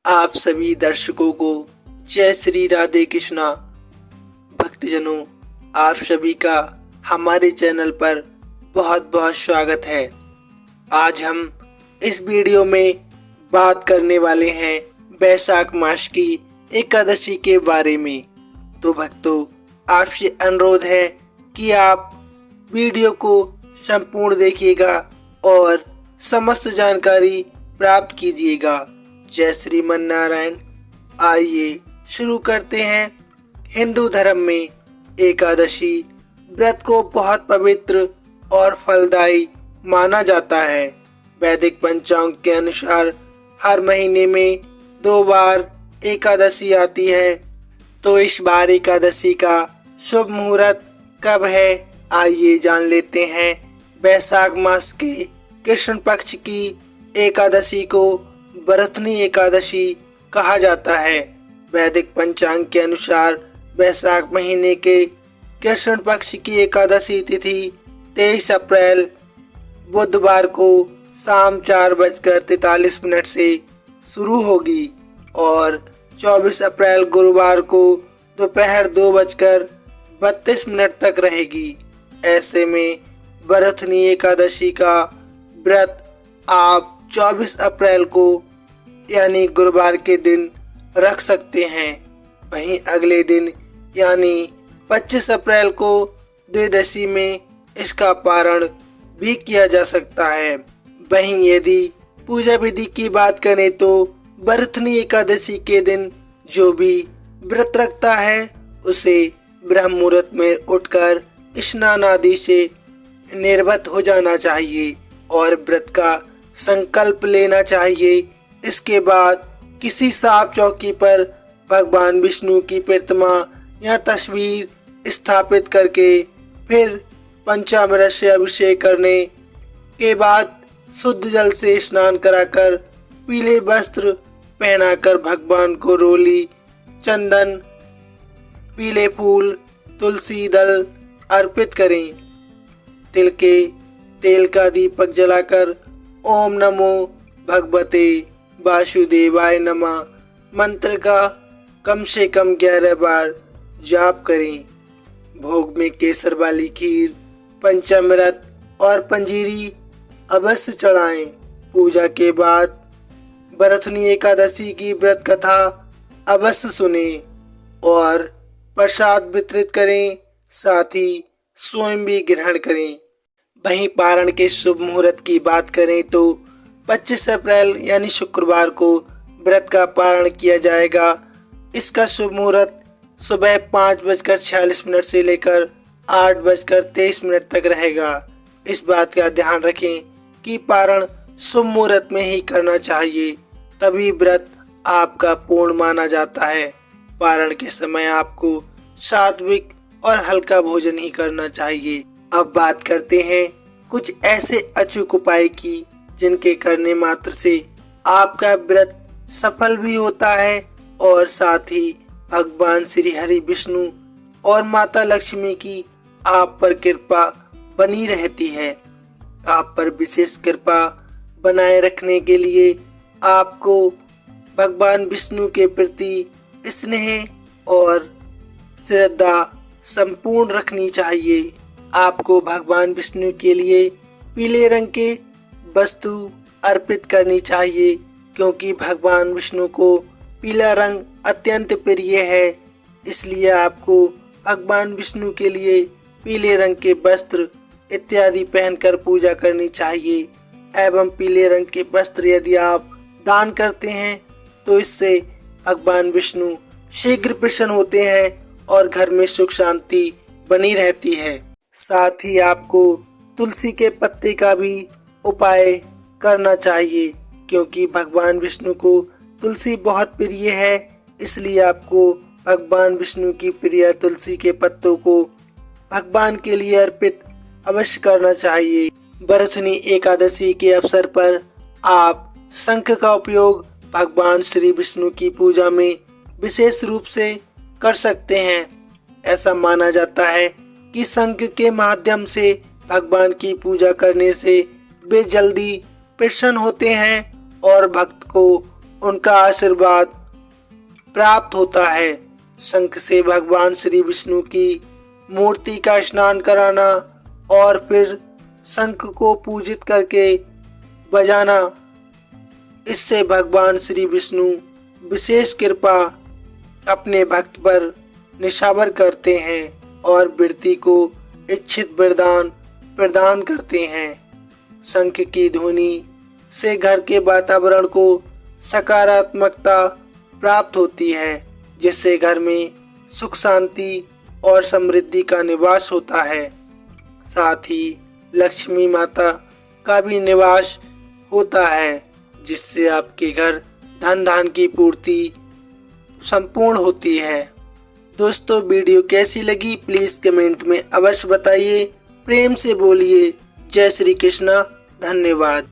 आप सभी दर्शकों को जय श्री राधे कृष्णा। भक्तजनों, आप सभी का हमारे चैनल पर बहुत बहुत स्वागत है। आज हम इस वीडियो में बात करने वाले हैं बैसाख मास की एकादशी के बारे में। तो भक्तों, आपसे अनुरोध है कि आप वीडियो को संपूर्ण देखिएगा और समस्त जानकारी प्राप्त कीजिएगा। जय श्रीमन नारायण। आइए शुरू करते हैं। हिंदू धर्म में एकादशी व्रत को बहुत पवित्र और फलदायी माना जाता है। वैदिक पंचांग के अनुसार हर महीने में 2 बार एकादशी आती है। तो इस बार एकादशी का शुभ मुहूर्त कब है, आइए जान लेते हैं। बैसाख मास के कृष्ण पक्ष की एकादशी को बरथनी एकादशी कहा जाता है। वैदिक पंचांग के अनुसार बैसाख महीने के कृष्ण पक्ष की एकादशी तिथि 23 अप्रैल बुधवार को शाम 4:43 से शुरू होगी और 24 अप्रैल गुरुवार को दोपहर 2:32 तक रहेगी। ऐसे में बरथनी एकादशी का व्रत आप 24 अप्रैल को यानी गुरुवार के दिन रख सकते हैं। वहीं अगले दिन यानी 25 अप्रैल को द्वादशी में इसका पारण भी किया जा सकता है। वहीं यदि पूजा विधि की बात करें तो बरथनी एकादशी के दिन जो भी व्रत रखता है उसे ब्रह्म मुहूर्त में उठकर स्नान आदि से निर्वत हो जाना चाहिए और व्रत का संकल्प लेना चाहिए। इसके बाद किसी साफ चौकी पर भगवान विष्णु की प्रतिमा या तस्वीर स्थापित करके फिर पंचामृत से अभिषेक करने के बाद शुद्ध जल से स्नान कराकर पीले वस्त्र पहनाकर भगवान को रोली, चंदन, पीले फूल, तुलसी दल अर्पित करें। तिल के तेल का दीपक जलाकर ओम नमो भगवते वासुदेवाय नमः मंत्र का कम से कम 11 बार जाप करें। भोग में केसर वाली खीर, पंचामृत और पंजीरी अवश्य चढ़ाएं। पूजा के बाद बरथनी एकादशी की व्रत कथा अवश्य सुने और प्रसाद वितरित करें, साथ ही स्वयं भी ग्रहण करें। वहीं पारण के शुभ मुहूर्त की बात करें तो 25 अप्रैल यानी शुक्रवार को व्रत का पारण किया जाएगा। इसका शुभ मुहूर्त सुबह 5:46 से लेकर 8:23 तक रहेगा। इस बात का ध्यान रखें कि पारण शुभ मुहूर्त में ही करना चाहिए, तभी व्रत आपका पूर्ण माना जाता है। पारण के समय आपको सात्विक और हल्का भोजन ही करना चाहिए। अब बात करते हैं कुछ ऐसे अचूक उपाय की जिनके करने मात्र से आपका व्रत सफल भी होता है और साथ ही भगवान श्री हरि विष्णु और माता लक्ष्मी की आप पर कृपा बनी रहती है। आप पर विशेष कृपा बनाए रखने के लिए आपको भगवान विष्णु के प्रति स्नेह और श्रद्धा संपूर्ण रखनी चाहिए। आपको भगवान विष्णु के लिए पीले रंग के वस्तु अर्पित करनी चाहिए, क्योंकि भगवान विष्णु को पीला रंग अत्यंत प्रिय है। इसलिए आपको भगवान विष्णु के लिए पीले रंग के वस्त्र इत्यादि पहनकर पूजा करनी चाहिए। एवं पीले रंग के वस्त्र यदि आप दान करते हैं तो इससे भगवान विष्णु शीघ्र प्रसन्न होते हैं और घर में सुख शांति बनी रहती है। साथ ही आपको तुलसी के पत्ते का भी उपाय करना चाहिए, क्योंकि भगवान विष्णु को तुलसी बहुत प्रिय है। इसलिए आपको भगवान विष्णु की प्रिय तुलसी के पत्तों को भगवान के लिए अर्पित अवश्य करना चाहिए। बरथनी एकादशी के अवसर पर आप शंख का उपयोग भगवान श्री विष्णु की पूजा में विशेष रूप से कर सकते हैं। ऐसा माना जाता है कि शंख के माध्यम से भगवान की पूजा करने से वे जल्दी प्रसन्न होते हैं और भक्त को उनका आशीर्वाद प्राप्त होता है। शंख से भगवान श्री विष्णु की मूर्ति का स्नान कराना और फिर शंख को पूजित करके बजाना, इससे भगवान श्री विष्णु विशेष कृपा अपने भक्त पर निछावर करते हैं और व्यक्ति को इच्छित वरदान प्रदान करते हैं। शंख की ध्वनि से घर के वातावरण को सकारात्मकता प्राप्त होती है, जिससे घर में सुख शांति और समृद्धि का निवास होता है। साथ ही लक्ष्मी माता का भी निवास होता है, जिससे आपके घर धन धान की पूर्ति संपूर्ण होती है। दोस्तों, वीडियो कैसी लगी प्लीज़ कमेंट में अवश्य बताइए। प्रेम से बोलिए जय श्री कृष्णा। धन्यवाद।